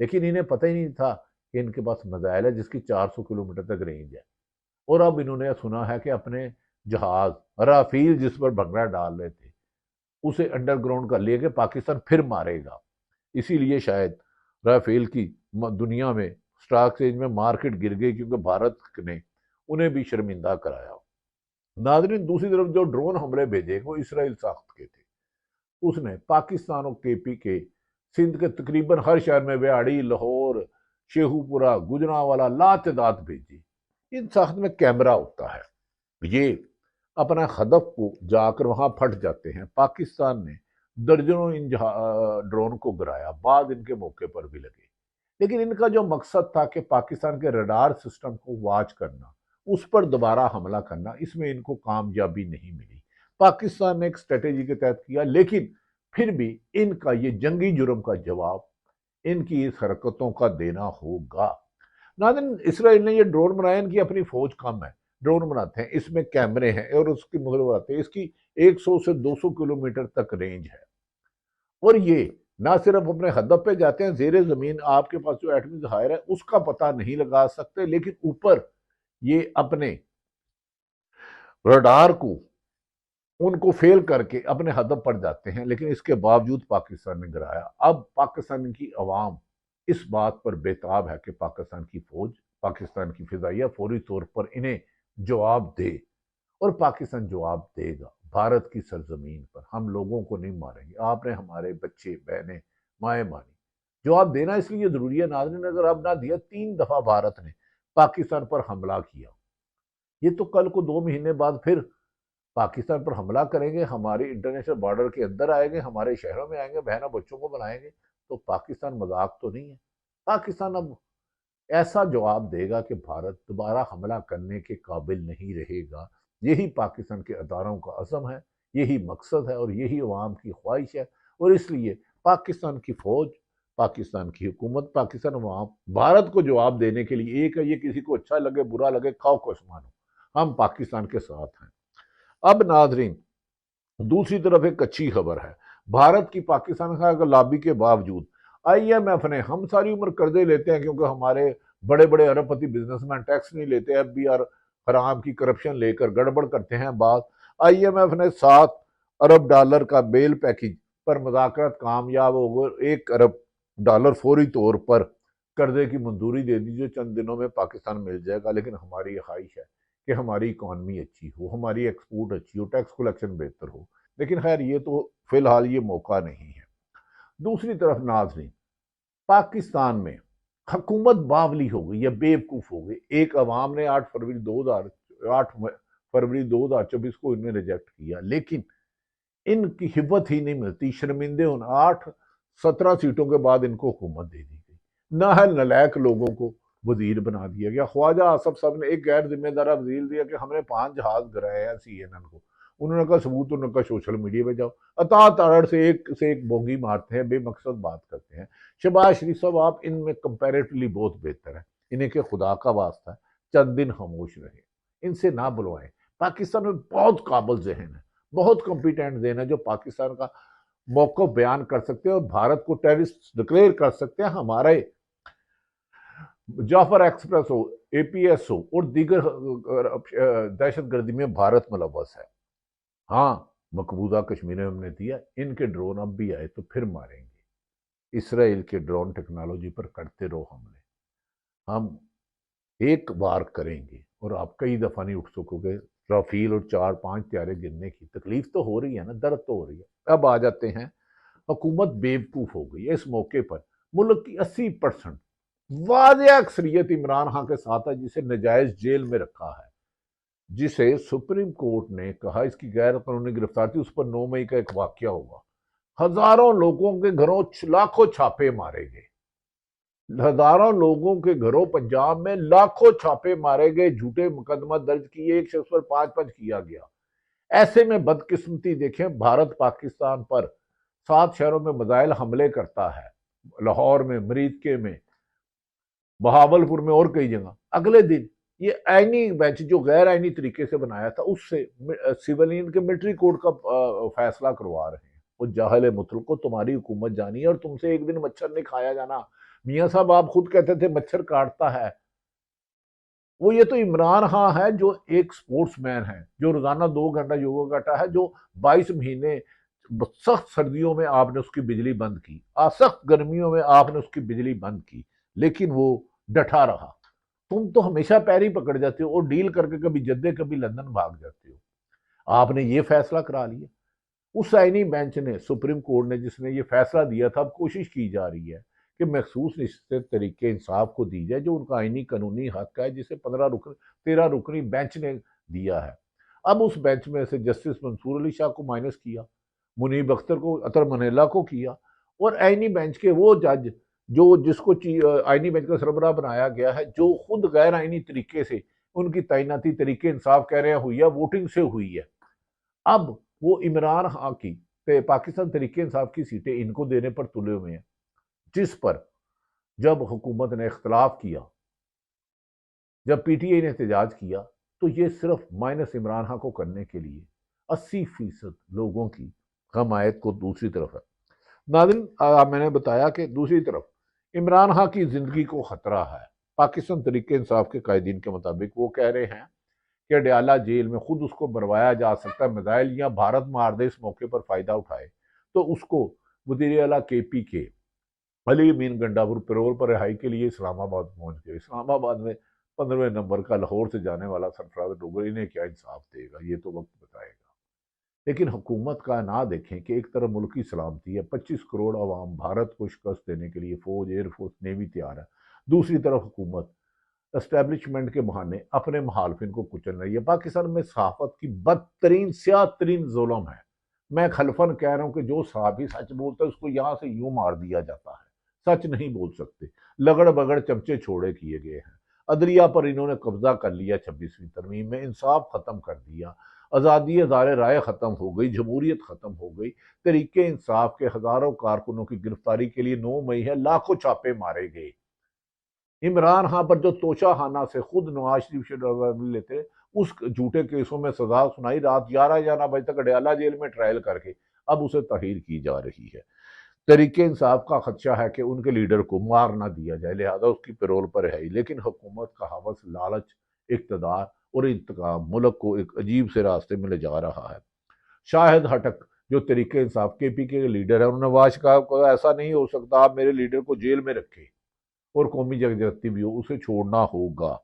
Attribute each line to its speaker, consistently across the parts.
Speaker 1: لیکن انہیں پتہ ہی نہیں تھا کہ ان کے پاس میزائل ہے جس کی 400 کلومیٹر تک رینج ہے۔ اور اب انہوں نے سنا ہے کہ اپنے جہاز رافیل جس پر بھنگڑا ڈال رہے تھے اسے انڈر گراؤنڈ کر لیا کہ پاکستان پھر مارے گا۔ اسی لیے شاید رافیل کی دنیا میں سٹاک ایکسچینج میں مارکیٹ گر گئی، کیونکہ بھارت نے انہیں بھی شرمندہ کرایا۔ ناظرین، دوسری طرف جو ڈرون حملے بھیجے وہ اسرائیل ساخت کے تھے، اس نے پاکستان اور کے پی کے سندھ کے تقریباً ہر شہر میں ویاڑی، لاہور، شیخو پورہ، گجرانوالہ لاتعداد بھیجی۔ ان ساخت میں کیمرہ ہوتا ہے، یہ اپنا ہدف کو جا کر وہاں پھٹ جاتے ہیں۔ پاکستان نے درجنوں ان ڈرون کو گرایا، بعد ان کے موقع پر بھی لگے، لیکن ان کا جو مقصد تھا کہ پاکستان کے ریڈار سسٹم کو واچ کرنا، اس پر دوبارہ حملہ کرنا، اس میں ان کو کامیابی نہیں ملی۔ پاکستان نے ایک اسٹریٹجی کے تحت کیا، لیکن پھر بھی ان کا یہ جنگی جرم کا جواب ان کی اس حرکتوں کا دینا ہوگا۔ ناظرین، اسرائیل نے یہ ڈرون بنائے، ان کی اپنی فوج کم ہے، ڈرون بناتے ہیں، اس میں کیمرے ہیں اور اس کی مغرب آتے ہیں، اس کی 100 سے 200 کلومیٹر تک رینج ہے، اور یہ نہ صرف اپنے ہدف پہ جاتے ہیں، زیر زمین آپ کے پاس جو ایٹمی ذخائر ہے اس کا پتہ نہیں لگا سکتے، لیکن اوپر یہ اپنے رڈار کو ان کو فیل کر کے اپنے ہدف پر جاتے ہیں۔ لیکن اس کے باوجود پاکستان نے گرایا۔ اب پاکستان کی عوام اس بات پر بےتاب ہے کہ پاکستان کی فوج، پاکستان کی فضائیہ فوری طور پر انہیں جواب دے، اور پاکستان جواب دے گا بھارت کی سرزمین پر۔ ہم لوگوں کو نہیں ماریں گے، آپ نے ہمارے بچے بہنیں مائیں مانی۔ جواب دینا اس لیے ضروری ہے ناظرین، اگر اب نہ دیا، 3 دفعہ بھارت نے پاکستان پر حملہ کیا، یہ تو کل کو 2 مہینے بعد پھر پاکستان پر حملہ کریں گے، ہماری انٹرنیشنل بارڈر کے اندر آئیں گے، ہمارے شہروں میں آئیں گے، بہنوں بچوں کو بلائیں گے، تو پاکستان مذاق تو نہیں ہے۔ پاکستان اب ایسا جواب دے گا کہ بھارت دوبارہ حملہ کرنے کے قابل نہیں رہے گا۔ یہی پاکستان کے اداروں کا عزم ہے، یہی مقصد ہے، اور یہی عوام کی خواہش ہے، اور اس لیے پاکستان کی فوج، پاکستان کی حکومت، پاکستان عوام بھارت کو جواب دینے کے لیے ایک ہے، یہ کسی کو اچھا لگے برا لگے کھاؤ کش مانو، ہم پاکستان کے ساتھ ہیں۔ اب ناظرین، دوسری طرف ایک اچھی خبر ہے، بھارت کی پاکستان کا لابی کے باوجود آئی ایم ایف نے، ہم ساری عمر قرضے لیتے ہیں کیونکہ ہمارے بڑے بڑے ارب پتی بزنس مین ٹیکس نہیں لیتے، ایف بی آر حرام کی کرپشن لے کر گڑبڑ کرتے ہیں بعض۔ آئی ایم ایف نے 7 ارب ڈالر کا بیل پیکج پر مذاکرات کامیاب ہو گئے، 1 ارب ڈالر فوری طور پر قرضے کی منظوری دے دی جو چند دنوں میں پاکستان مل جائے گا۔ لیکن ہماری یہ خواہش ہے کہ ہماری اکانومی اچھی ہو، ہماری ایکسپورٹ اچھی ہو، ٹیکس کلیکشن بہتر ہو، لیکن خیر یہ تو فی الحال یہ موقع نہیں ہے۔ دوسری طرف ناظرین، پاکستان میں حکومت باولی ہو گئی یا بیوقوف ہو گئی۔ ایک عوام نے 8 فروری 2024 کو انہیں ریجیکٹ کیا، لیکن ان کی ہمت ہی نہیں ملتی، شرمندے ہونا۔ 17 سیٹوں کے بعد ان کو حکومت دے دی گئی، نااہل نالائق لوگوں کو وزیر بنا دیا گیا۔ خواجہ آصف صاحب نے ایک غیر ذمہ دارہ وزیر دیا کہ ہم نے 5 جہاز گرائے ہیں سی این این کو، انہوں نے کہا ثبوت، انہوں نے کہا سوشل میڈیا پہ جاؤ، اطاعت تاڑڑ سے ایک بونگی مارتے ہیں، بے مقصد بات کرتے ہیں۔ شہباز شریف صاحب آپ ان میں کمپیریٹلی بہت بہتر ہیں، انہیں کہ خدا کا واسطہ ہے چند دن خاموش رہے، ان سے نہ بلوائیں۔ پاکستان میں بہت قابل ذہن ہے، بہت کمپیٹنٹ ذہن ہے جو پاکستان کا موقف بیان کر سکتے ہیں اور بھارت کو ٹیررسٹ ڈکلیئر کر سکتے ہیں۔ ہمارے جعفر ایکسپریس ہو، اے پی ایس ہو اور دیگر دہشت گردی میں بھارت ملوث ہے۔ ہاں، مقبوضہ کشمیر میں ہم نے دیا، ان کے ڈرون اب بھی آئے تو پھر ماریں گے۔ اسرائیل کے ڈرون ٹیکنالوجی پر کرتے رہو حملے، ہم ایک بار کریں گے اور آپ کئی دفعہ نہیں اٹھ سکو گے۔ رافیل اور 4-5 طیارے گرنے کی تکلیف تو ہو رہی ہے نا، درد تو ہو رہی ہے۔ اب آ جاتے ہیں، حکومت بیوقوف ہو گئی ہے۔ اس موقع پر ملک کی 80% واضح اکثریت عمران خان کے ساتھ ہے، جسے نجائز جیل میں رکھا ہے، جسے سپریم کورٹ نے کہا اس کی غیر قانونی گرفتار تھی۔ اس پر 9 مئی کا ایک واقعہ ہوا، ہزاروں لوگوں کے گھروں لاکھوں چھاپے مارے گئے، ہزاروں لوگوں کے گھروں پنجاب میں لاکھوں چھاپے مارے گئے، جھوٹے مقدمہ درج کیے، ایک شخص پر 5 کیا گیا۔ ایسے میں بدقسمتی دیکھیں، بھارت پاکستان پر 7 شہروں میں میزائل حملے کرتا ہے، لاہور میں، مریدکے میں، بہاولپور میں اور کئی جگہ۔ اگلے دن یہ آئینی بینچ جو غیر آئینی طریقے سے بنایا تھا، اس سے سیولین کے ملٹری کوڈ کا فیصلہ کروا رہے ہیں۔ وہ جاہل مطلق کو تمہاری حکومت جانی ہے، اور تم سے ایک دن مچھر نہیں کھایا جانا، میاں صاحب آپ خود کہتے تھے مچھر کاٹتا ہے، وہ یہ تو عمران خان ہے جو ایک سپورٹس مین ہے، جو روزانہ 2 گھنٹہ یوگا کرتا ہے، جو 22 مہینے سخت سردیوں میں آپ نے اس کی بجلی بند کی، سخت گرمیوں میں آپ نے اس کی بجلی بند کی، لیکن وہ ڈٹا رہا۔ تم تو ہمیشہ پیر ہی پکڑ جاتے ہو اور ڈیل کر کے کبھی جدے کبھی لندن بھاگ جاتے ہو۔ آپ نے یہ فیصلہ کرا لیا، اس آئینی بینچ نے، سپریم کورٹ نے جس نے یہ فیصلہ دیا تھا، اب کوشش کی جا رہی ہے کہ مخصوص نشست طریقے انصاف کو دی جائے جو ان کا آئینی قانونی حق ہے، جسے 13 رکنی بینچ نے دیا ہے۔ اب اس بینچ میں سے جسٹس منصور علی شاہ کو مائنس کیا، منیب اختر کو، اطہر منیلا کو کیا، اور آئینی بینچ کے وہ جج جو جس کو آئینی بینچ کا سربراہ بنایا گیا ہے، جو خود غیر آئینی طریقے سے ان کی تعیناتی طریقے انصاف کہہ رہے ہیں ہوئی ہے، ووٹنگ سے ہوئی ہے۔ اب وہ عمران خان کی پاکستان تحریک انصاف کی سیٹیں ان کو دینے پر تلے ہوئے ہیں، جس پر جب حکومت نے اختلاف کیا، جب پی ٹی آئی نے احتجاج کیا، تو یہ صرف مائنس عمران خان کو کرنے کے لیے 80% لوگوں کی حمایت کو دوسری طرف ہے۔ ناظرین، میں نے بتایا کہ دوسری طرف عمران خان کی زندگی کو خطرہ ہے۔ پاکستان تحریک انصاف کے قائدین کے مطابق وہ کہہ رہے ہیں کہ ڈیالہ جیل میں خود اس کو بروایا جا سکتا ہے، میزائل یا بھارت معاہدے اس موقع پر فائدہ اٹھائے تو اس کو وزیر اعلیٰ کے پی کے علی امین گنڈاپور پیرول پر رہائی کے لیے اسلام آباد پہنچ گئے۔ اسلام آباد میں 15ویں نمبر کا لاہور سے جانے والا سرفراز ڈوگر انہیں کیا انصاف دے گا، یہ تو وقت بتائے گا۔ لیکن حکومت کا نہ دیکھیں کہ ایک طرف ملک کی سلامتی ہے، 25 کروڑ عوام بھارت کو شکست دینے کے لیے فوج، ایئر فورس، نیوی تیار ہے، دوسری طرف حکومت اسٹیبلشمنٹ کے بہانے اپنے مخالفین کو کچل رہی ہے۔ پاکستان میں صحافت کی بدترین سیاہ ترین ظلم ہے۔ میں خلفاً کہہ رہا ہوں کہ جو صحافی سچ بولتا ہے اس کو یہاں سے یوں مار دیا جاتا ہے، سچ نہیں بول سکتے، لگڑ بگڑ چمچے چھوڑے کیے گئے ہیں۔ عدلیہ پر انہوں نے قبضہ کر لیا، 26ویں ترمیم میں انصاف ختم کر دیا، آزادی اظہار رائے ختم ہو گئی، جمہوریت ختم ہو گئی، تحریک انصاف کے ہزاروں کارکنوں کی گرفتاری کے لیے 9 مئی ہے، لاکھوں چھاپے مارے گئے۔ عمران خان پر جو توشہ خانہ سے خود نواز شریف لیتے، اس جھوٹے کیسوں میں سزا سنائی، رات 11 بجے تک اڈیالہ جیل میں ٹرائل کر کے اب اسے تحریر کی جا رہی ہے۔ تحریک انصاف کا خدشہ ہے کہ ان کے لیڈر کو مار نہ دیا جائے، لہذا اس کی پیرول پر رہائی، لیکن حکومت کا ہوس، لالچ، اقتدار اور انتقام ملک کو ایک عجیب سے راستے میں لے جا رہا ہے۔ شاہد ہٹک جو تحریک انصاف کے پی کے لیڈر ہے، انہوں نے نواز کہا کہ ایسا نہیں ہو سکتا، آپ میرے لیڈر کو جیل میں رکھے اور قومی یکجہتی بھی ہو، اسے چھوڑنا ہوگا۔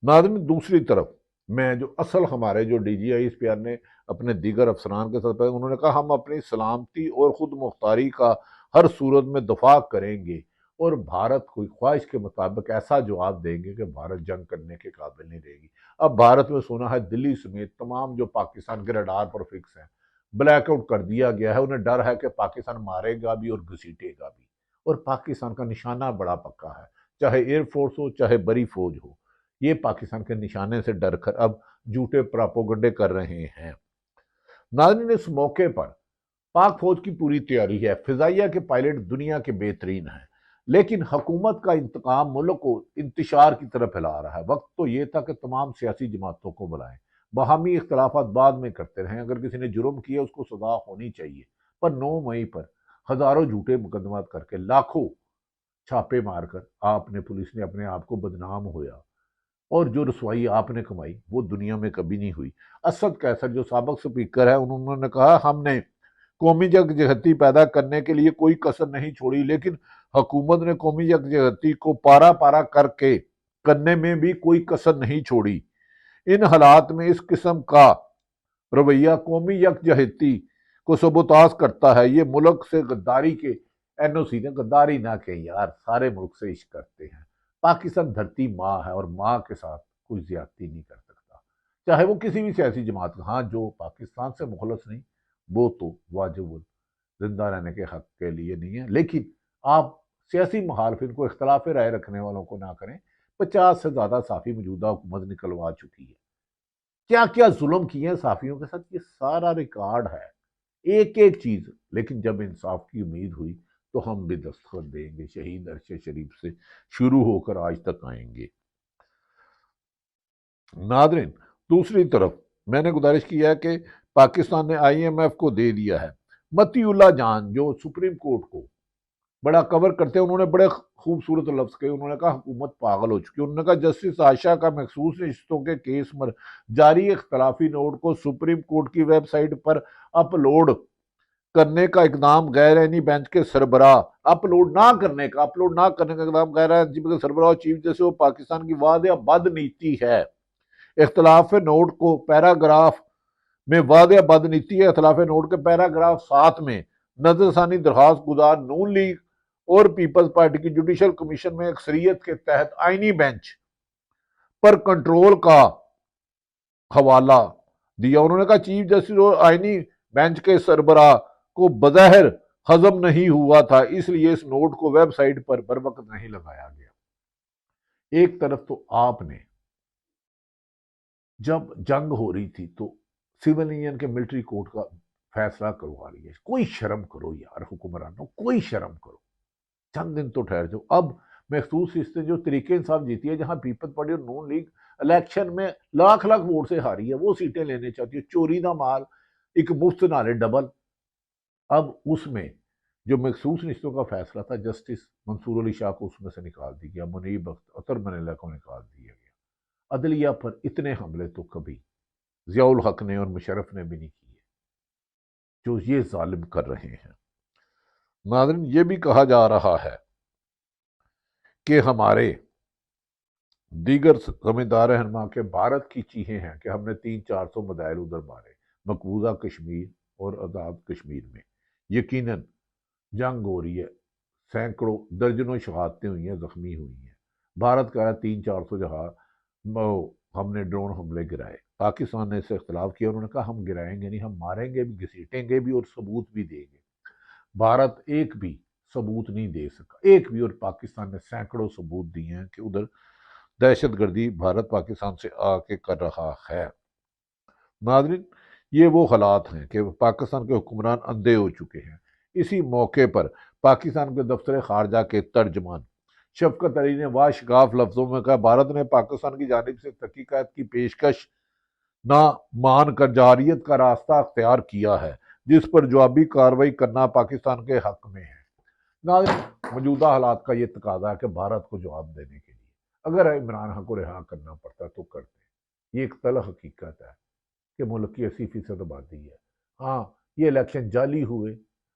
Speaker 1: ناظرین، دوسری طرف میں جو اصل ہمارے جو D G I S P R نے اپنے دیگر افسران کے ساتھ، انہوں نے کہا ہم اپنی سلامتی اور خود مختاری کا ہر صورت میں دفاع کریں گے اور بھارت کوئی خواہش کے مطابق ایسا جواب دیں گے کہ بھارت جنگ کرنے کے قابل نہیں رہے گی۔ اب بھارت میں سنا ہے دلی سمیت تمام جو پاکستان کے رڈار پر فکس ہیں بلیک آؤٹ کر دیا گیا ہے، انہیں ڈر ہے کہ پاکستان مارے گا بھی اور گھسیٹے گا بھی، اور پاکستان کا نشانہ بڑا پکا ہے، چاہے ایئر فورس ہو چاہے بری فوج ہو، یہ پاکستان کے نشانے سے ڈر کر اب جھوٹے پراپوگنڈے کر رہے ہیں۔ ناظرین، اس موقع پر پاک فوج کی پوری تیاری ہے، فضائیہ کے پائلٹ دنیا کے بہترین ہیں، لیکن حکومت کا انتقام ملک کو انتشار کی طرف پھیلا رہا ہے۔ وقت تو یہ تھا کہ تمام سیاسی جماعتوں کو بلائیں، باہمی اختلافات بعد میں کرتے رہیں، اگر کسی نے جرم کیا اس کو سزا ہونی چاہیے، پر 9 مئی پر ہزاروں جھوٹے مقدمات کر کے، لاکھوں چھاپے مار کر آپ نے، پولیس نے اپنے آپ کو بدنام ہویا، اور جو رسوائی آپ نے کمائی وہ دنیا میں کبھی نہیں ہوئی۔ اسد قیصر جو سابق سپیکر ہے، انہوں نے کہا ہم نے قومی یکجہتی پیدا کرنے کے لیے کوئی کسر نہیں چھوڑی، لیکن حکومت نے قومی یکجہتی کو پارا پارا کرنے میں بھی کوئی کسر نہیں چھوڑی۔ ان حالات میں اس قسم کا رویہ قومی یکجہتی کو سبوتاژ کرتا ہے۔ یہ ملک سے غداری کے این او سی نے، غداری نہ کہ یار، سارے ملک سے عشق کرتے ہیں۔ پاکستان دھرتی ماں ہے اور ماں کے ساتھ کوئی زیادتی نہیں کر سکتا، چاہے وہ کسی بھی سیاسی جماعت کا۔ ہاں، جو پاکستان سے مخلص نہیں وہ تو واجب زندہ رہنے کے حق کے لیے نہیں ہے، لیکن آپ سیاسی مخالفین کو، اختلاف رائے رکھنے والوں کو نہ کریں۔ 50 سے زیادہ صحافی موجودہ حکومت نکلوا چکی ہے، کیا کیا ظلم کیے ہیں صحافیوں کے ساتھ، یہ سارا ریکارڈ ہے، ایک ایک چیز۔ لیکن جب انصاف کی امید ہوئی تو ہم بھی دستخط دیں گے، شہید عرشد شریف سے شروع ہو کر آج تک آئیں گے۔ ناظرین، دوسری طرف میں نے گزارش کیا ہے کہ پاکستان نے آئی ایم ایف کو دے دیا ہے۔ متی اللہ جان جو سپریم کورٹ کو بڑا کور کرتے ہیں، انہوں نے بڑے خوبصورت لفظ کہے، انہوں نے کہا حکومت پاگل ہو چکی ہے، انہوں نے کہا جسٹس عائشہ کا مخصوص نشستوں کے کیس میں جاری اختلافی نوٹ کو سپریم کورٹ کی ویب سائٹ پر اپلوڈ کرنے کا اقدام غیر آئینی بینچ کے سربراہ اپلوڈ نہ کرنے کا اقدام غیر آئینی بینچ کے سربراہ اور چیف جسٹس وہ پاکستان کی واضح بد نیتی ہے۔ اختلاف نوٹ کو پیراگراف میں واضح بد نیتی ہے۔ اختلاف نوٹ کے پیراگراف 7 میں نظر ثانی درخواست گزار نون لیگ اور پیپلز پارٹی کی جوڈیشل کمیشن میں اکثریت کے تحت آئینی بینچ پر کنٹرول کا حوالہ دیا۔ انہوں نے کہا چیف جسٹس اور آئینی بینچ کے سربراہ کو بظاہر ہضم نہیں ہوا تھا، اس لیے اس نوٹ کو ویب سائٹ پر بروقت نہیں لگایا گیا۔ ایک طرف تو آپ نے جب جنگ ہو رہی تھی تو سیولین کے ملٹری کورٹ کا فیصلہ کروا لیا، کوئی شرم کرو یار حکمرانوں، کوئی شرم کرو، چند دن تو ٹھہر جاؤ۔ اب مخصوص حصے جو طریقے انصاف جیتی ہے، جہاں پیپلز پارٹی اور نون لیگ الیکشن میں لاکھ ووٹ سے ہاری ہے، وہ سیٹیں لینے چاہتی ہے، چوری دا مال، ایک مفت نالے ڈبل۔ اب اس میں جو مخصوص نشستوں کا فیصلہ تھا، جسٹس منصور علی شاہ کو اس میں سے نکال دیا گیا، منیب اختر منیلا کو نکال دیا گیا۔ عدلیہ پر اتنے حملے تو کبھی ضیاء الحق نے اور مشرف نے بھی نہیں کیے جو یہ ظالم کر رہے ہیں۔ ناظرین، یہ بھی کہا جا رہا ہے کہ ہمارے دیگر سمجھدار رہنما کے بھارت کی چیخیں ہیں کہ ہم نے 300-400 میزائل ادھر مارے مقبوضہ کشمیر اور آزاد کشمیر میں۔ یقیناً جنگ ہو رہی ہے، سینکڑوں درجنوں شہادتیں ہوئی ہیں، زخمی ہوئی ہیں۔ بھارت کہہ رہا ہے 300-400 جہاں ہم نے ڈرون حملے گرائے، پاکستان نے اس سے اختلاف کیا، انہوں نے کہا ہم گرائیں گے نہیں، ہم ماریں گے بھی، گھسیٹیں گے بھی اور ثبوت بھی دیں گے۔ بھارت ایک بھی ثبوت نہیں دے سکا، ایک بھی، اور پاکستان نے سینکڑوں ثبوت دیے ہیں کہ ادھر دہشت گردی بھارت پاکستان سے آ کے کر رہا ہے۔ ناظرین، یہ وہ حالات ہیں کہ پاکستان کے حکمران اندھے ہو چکے ہیں۔ اسی موقع پر پاکستان کے دفتر خارجہ کے ترجمان شفقت علی نے واشگاف لفظوں میں کہا بھارت نے پاکستان کی جانب سے تحقیقات کی پیشکش نہ مان کر جارحیت کا راستہ اختیار کیا ہے، جس پر جوابی کارروائی کرنا پاکستان کے حق میں ہے۔ ناظرین، موجودہ حالات کا یہ تقاضا ہے کہ بھارت کو جواب دینے کے لیے اگر عمران خان کو رہا کرنا پڑتا تو کرتے۔ یہ ایک تلخ حقیقت ہے کہ ملک کی 80% آبادی ہے۔ ہاں، یہ الیکشن جعلی ہوئے،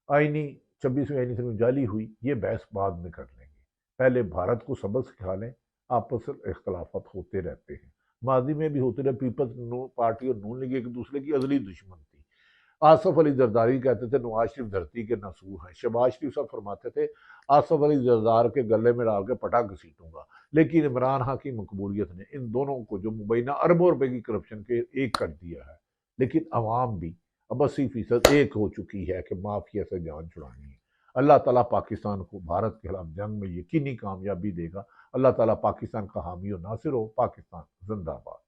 Speaker 1: آئینی 26ویں آئینی اسمبلی جعلی ہوئی، یہ بحث بعد میں کر لیں گے۔ پہلے بھارت کو سبق سکھا لیں، آپس میں اختلافات ہوتے رہتے ہیں، ماضی میں بھی ہوتے رہے۔ پیپلز پارٹی اور نون لیگ ایک دوسرے کی ازلی دشمن تھی۔ آصف علی زرداری کہتے تھے نواز شریف دھرتی کے ناسور ہیں، شہباز شریف صاحب فرماتے تھے آصف علی زردار کے گلے میں ڈال کے پٹا گھسیٹوں گا۔ لیکن عمران خان کی مقبولیت نے ان دونوں کو جو مبینہ اربوں روپے کی کرپشن کے ایک کر دیا ہے، لیکن عوام بھی اب 80% ایک ہو چکی ہے کہ مافیا سے جان چھڑانی ہے۔ اللہ تعالیٰ پاکستان کو بھارت کے خلاف جنگ میں یقینی کامیابی دے گا۔ اللہ تعالیٰ پاکستان کا حامی و ناصر ہو۔ پاکستان زندہ باد۔